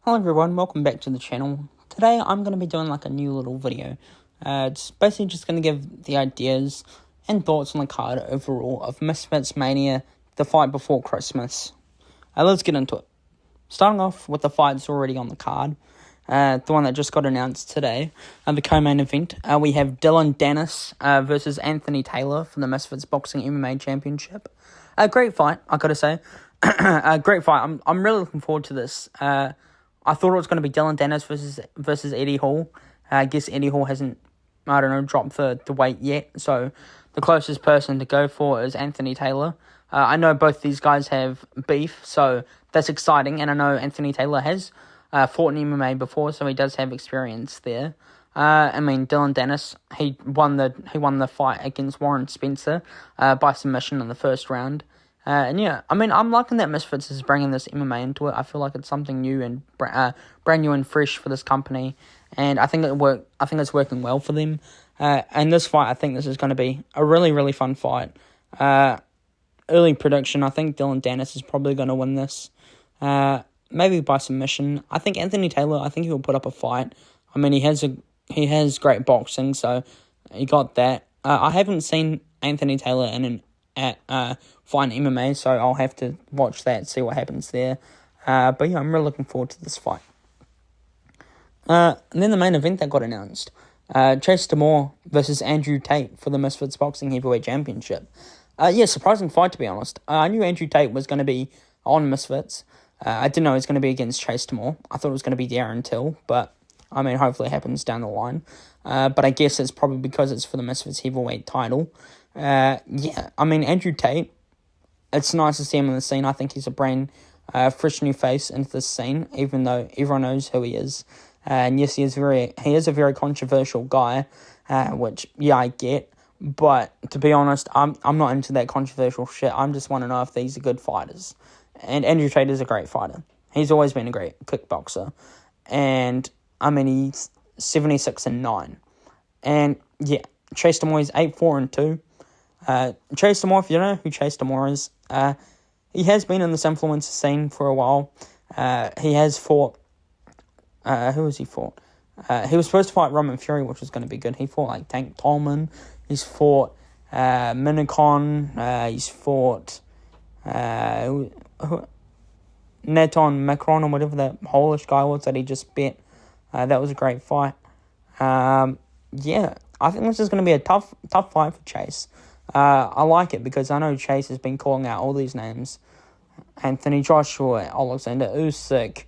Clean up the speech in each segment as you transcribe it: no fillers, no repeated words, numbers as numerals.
Hello everyone, welcome back to the channel. Today I'm going to be doing like a new little video. It's basically just going to give the ideas and thoughts on the card overall of Misfits Mania, the fight before Christmas. Let's get into it. Starting off with the fights already on the card. The one that just got announced today. The co-main event. We have Dylan Dennis versus Anthony Taylor for the Misfits Boxing MMA Championship. A great fight, I gotta say. A great fight. I'm really looking forward to this. I thought it was going to be Dylan Dennis versus Eddie Hall. I guess Eddie Hall hasn't, dropped the weight yet. So the closest person to go for is Anthony Taylor. I know both these guys have beef, so that's exciting. And I know Anthony Taylor has fought in MMA before, so he does have experience there. Dylan Dennis, he won the fight against Warren Spencer by submission in the first round. I'm liking that Misfits is bringing this MMA into it. I feel like it's something new and brand new and fresh for this company, and I think it's working well for them. And this fight, I think this is going to be a really, really fun fight. Early prediction, I think Dylan Dennis is probably going to win this, maybe by submission. I think Anthony Taylor, I think he will put up a fight. I mean, he has great boxing, so he got that. I haven't seen Anthony Taylor fight in MMA, so I'll have to watch that, see what happens there. I'm really looking forward to this fight. And then the main event that got announced. Chase Demore versus Andrew Tate for the Misfits Boxing Heavyweight Championship. Surprising fight, to be honest. I knew Andrew Tate was going to be on Misfits. I didn't know he was going to be against Chase Demore. I thought it was going to be Darren Till, but hopefully it happens down the line. But I guess it's probably because it's for the Misfits Heavyweight title. Andrew Tate, it's nice to see him in the scene. I think he's a brand fresh new face into the scene, even though everyone knows who he is. And yes, he is a very controversial guy, which, I get. But to be honest, I'm not into that controversial shit. I just want to know if these are good fighters. And Andrew Tate is a great fighter. He's always been a great kickboxer. And, he's 76-9. And, Chase Demore is 8-4-2. Chase Demore, if you don't know who Chase Demore is, he has been in this influencer scene for a while. He has fought, who has he fought? He was supposed to fight Roman Fury, which was going to be good. He fought, Tank Tolman. He's fought, Minicon. He's fought, Neton Macron, or whatever that Polish guy was that he just bet. That was a great fight. I think this is going to be a tough fight for Chase. I like it because I know Chase has been calling out all these names. Anthony Joshua, Alexander Usyk,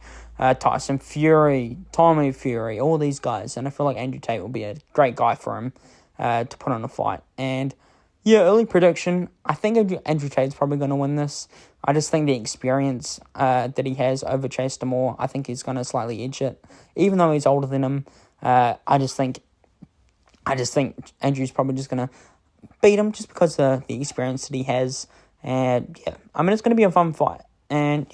Tyson Fury, Tommy Fury, all these guys. And I feel like Andrew Tate will be a great guy for him to put on a fight. And, early prediction, I think Andrew Tate's probably going to win this. I just think the experience that he has over Chase Demore, I think he's going to slightly edge it. Even though he's older than him, I just think Andrew's probably just going to beat him just because of the experience that he has. And, it's going to be a fun fight. And,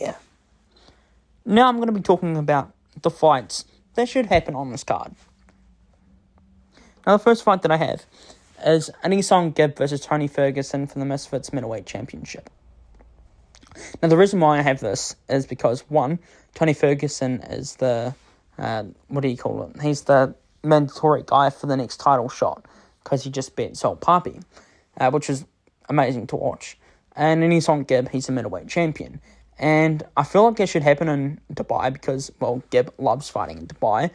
now I'm going to be talking about the fights that should happen on this card. Now, the first fight that I have is Anisong Gibb versus Tony Ferguson for the Misfits Middleweight Championship. Now, the reason why I have this is because, one, Tony Ferguson is the, he's the mandatory guy for the next title shot because he just bet Salt Papi, which is amazing to watch. And Anisong Gibb, he's a middleweight champion. And I feel like it should happen in Dubai because, Gibb loves fighting in Dubai.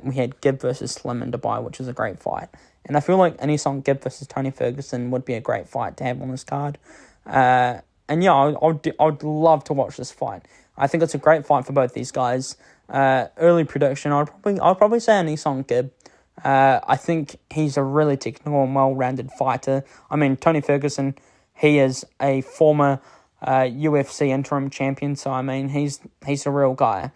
We had Gibb versus Slim in Dubai, which was a great fight. And I feel like Anisong Gibb versus Tony Ferguson would be a great fight to have on this card. I'd love to watch this fight. I think it's a great fight for both these guys. Early prediction, I'll probably say Anisong Gibb. I think he's a really technical and well-rounded fighter. Tony Ferguson, he is a former UFC interim champion, so he's a real guy.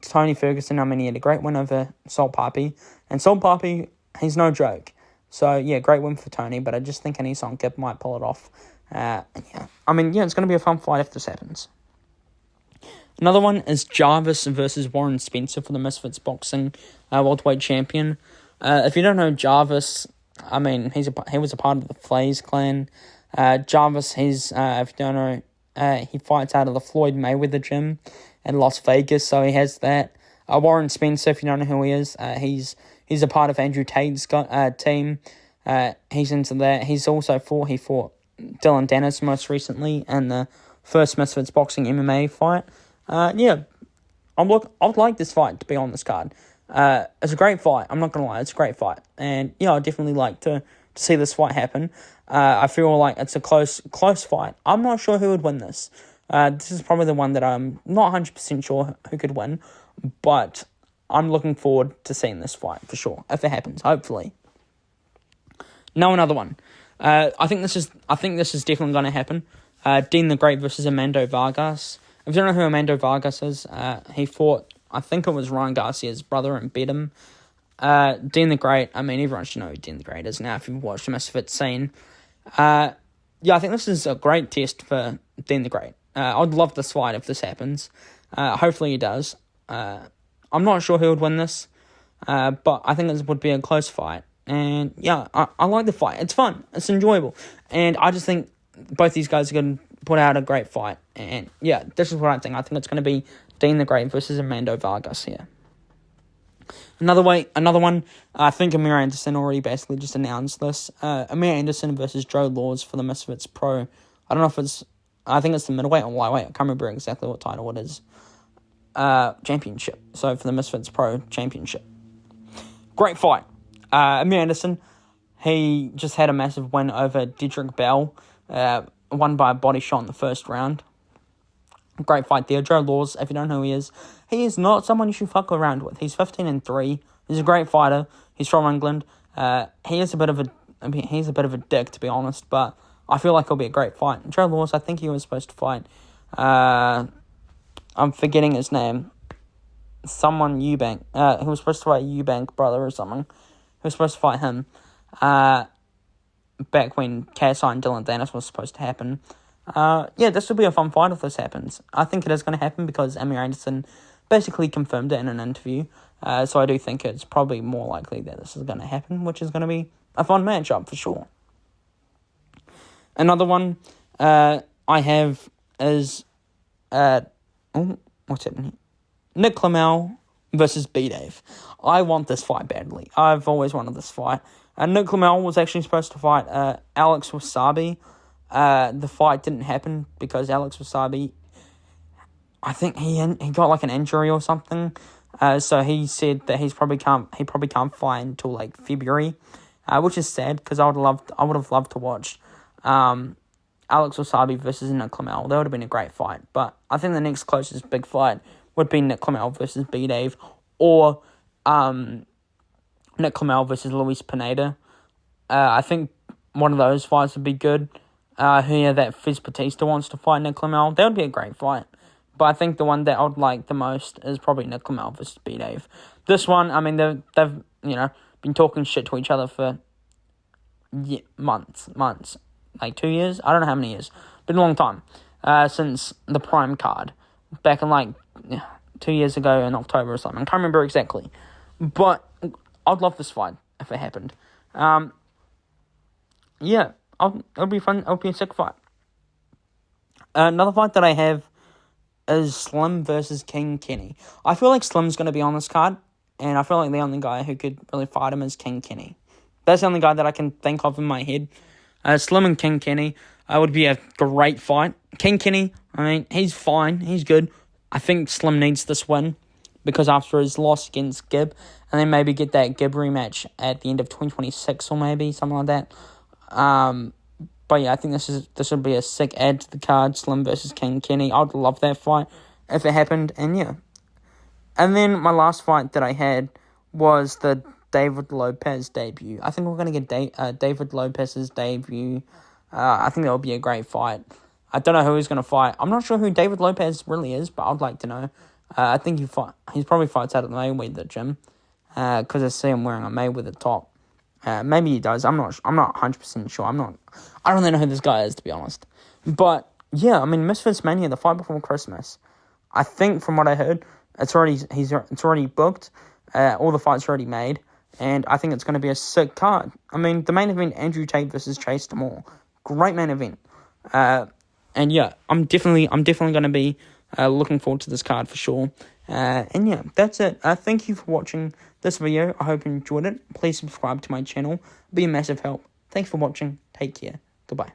Tony Ferguson, he had a great win over Salt Papi, and Salt Papi, he's no joke. So great win for Tony, but I just think Anisong Gibb might pull it off. It's going to be a fun fight if this happens. Another one is Jarvis versus Warren Spencer for the Misfits Boxing welterweight champion. If you don't know Jarvis, he was a part of the Flays clan. Jarvis, if you don't know, he fights out of the Floyd Mayweather gym. in Las Vegas, so he has that. Warren Spencer, if you don't know who he is, he's a part of Andrew Tate's team. He's into that. He fought Dylan Dennis most recently in the first Misfits Boxing MMA fight. I would like this fight to be on this card. It's a great fight. I'm not going to lie. It's a great fight. And, I'd definitely like to see this fight happen. I feel like it's a close fight. I'm not sure who would win this. This is probably the one that I'm not 100% sure who could win. But I'm looking forward to seeing this fight for sure. If it happens, hopefully. Now another one. I think this is definitely going to happen. Dean the Great versus Amando Vargas. If you don't know who Amando Vargas is, he fought, I think it was Ryan Garcia's brother, and beat him. Dean the Great, I mean, everyone should know who Dean the Great is now if you've watched the Misfits scene. I think this is a great test for Dean the Great. I'd love this fight if this happens. Hopefully he does. I'm not sure who would win this, but I think this would be a close fight. And, I like the fight. It's fun. It's enjoyable. And I just think both these guys are going to put out a great fight. And, this is what I think. I think it's going to be Dean the Great versus Amando Vargas here. Another one, I think Amir Anderson already basically just announced this. Amir Anderson versus Joe Laws for the Misfits Pro. I don't know if I think it's the middleweight or lightweight. I can't remember exactly what title it is. Championship. So for the Misfits Pro Championship. Great fight. Amir Anderson, he just had a massive win over Dedrick Bell. Won by a body shot in the first round. Great fight there. Joe Laws, if you don't know who he is not someone you should fuck around with. He's 15-3. He's a great fighter. He's from England. He's a bit of a dick, to be honest, but I feel like it'll be a great fight. Joe Laws, I think he was supposed to fight. I'm forgetting his name. Someone Eubank. He was supposed to fight Eubank brother or something. He was supposed to fight him. Back when KSI and Dylan Dennis was supposed to happen. This will be a fun fight if this happens. I think it is going to happen because Amir Anderson basically confirmed it in an interview. So I do think it's probably more likely that this is going to happen, which is going to be a fun matchup for sure. Another one I have is what's happening? Nick Clamel versus B-Dave. I want this fight badly. I've always wanted this fight. Nick Clamel was actually supposed to fight Alex Wasabi. The fight didn't happen because Alex Wasabi, I think he got like an injury or something. So he said that he probably can't fight until like February, which is sad because I would have loved to watch Alex Wasabi versus Nick Clamel. That would have been a great fight. But I think the next closest big fight would be Nick Clamel versus B-Dave, or Nick Clamel versus Luis Pineda. I think one of those fights would be good. Here that Fizz Batista wants to fight Nick Clamel. That would be a great fight. But I think the one that I would like the most is probably Nick Clamel versus B-Dave. This one, I mean, they've been talking shit to each other for months. Like 2 years? I don't know how many years. Been a long time. Since the Prime card. Back in like 2 years ago in October or something. I can't remember exactly. But I'd love this fight if it happened. It'll be fun. It'll be a sick fight. Another fight that I have is Slim versus King Kenny. I feel like Slim's going to be on this card, and I feel like the only guy who could really fight him is King Kenny. That's the only guy that I can think of in my head. Slim and King Kenny would be a great fight. King Kenny, I mean, he's fine. He's good. I think Slim needs this win because after his loss against Gibb, and then maybe get that Gibb rematch at the end of 2026 or maybe something like that. But yeah, I think this would be a sick add to the card. Slim versus King Kenny. I'd love that fight if it happened. And yeah. And then my last fight that I had was the David Lopez debut. I think we're going to get David Lopez's debut. I think that would be a great fight. I don't know who he's going to fight. I'm not sure who David Lopez really is, but I'd like to know. I think he probably fights out at the Mayweather gym. Because I see him wearing a Mayweather top. Maybe he does. I'm not 100% sure. I don't really know who this guy is, to be honest. But yeah, I mean, Misfits Mania, the fight before Christmas. I think from what I heard, it's already booked. All the fights are already made, and I think it's going to be a sick card. I mean, the main event, Andrew Tate versus Chase Demore, great main event. And yeah, I'm definitely going to be looking forward to this card for sure. And yeah, that's it. Thank you for watching this video. I hope you enjoyed it. Please subscribe to my channel. It'll be a massive help. Thanks for watching. Take care. Goodbye.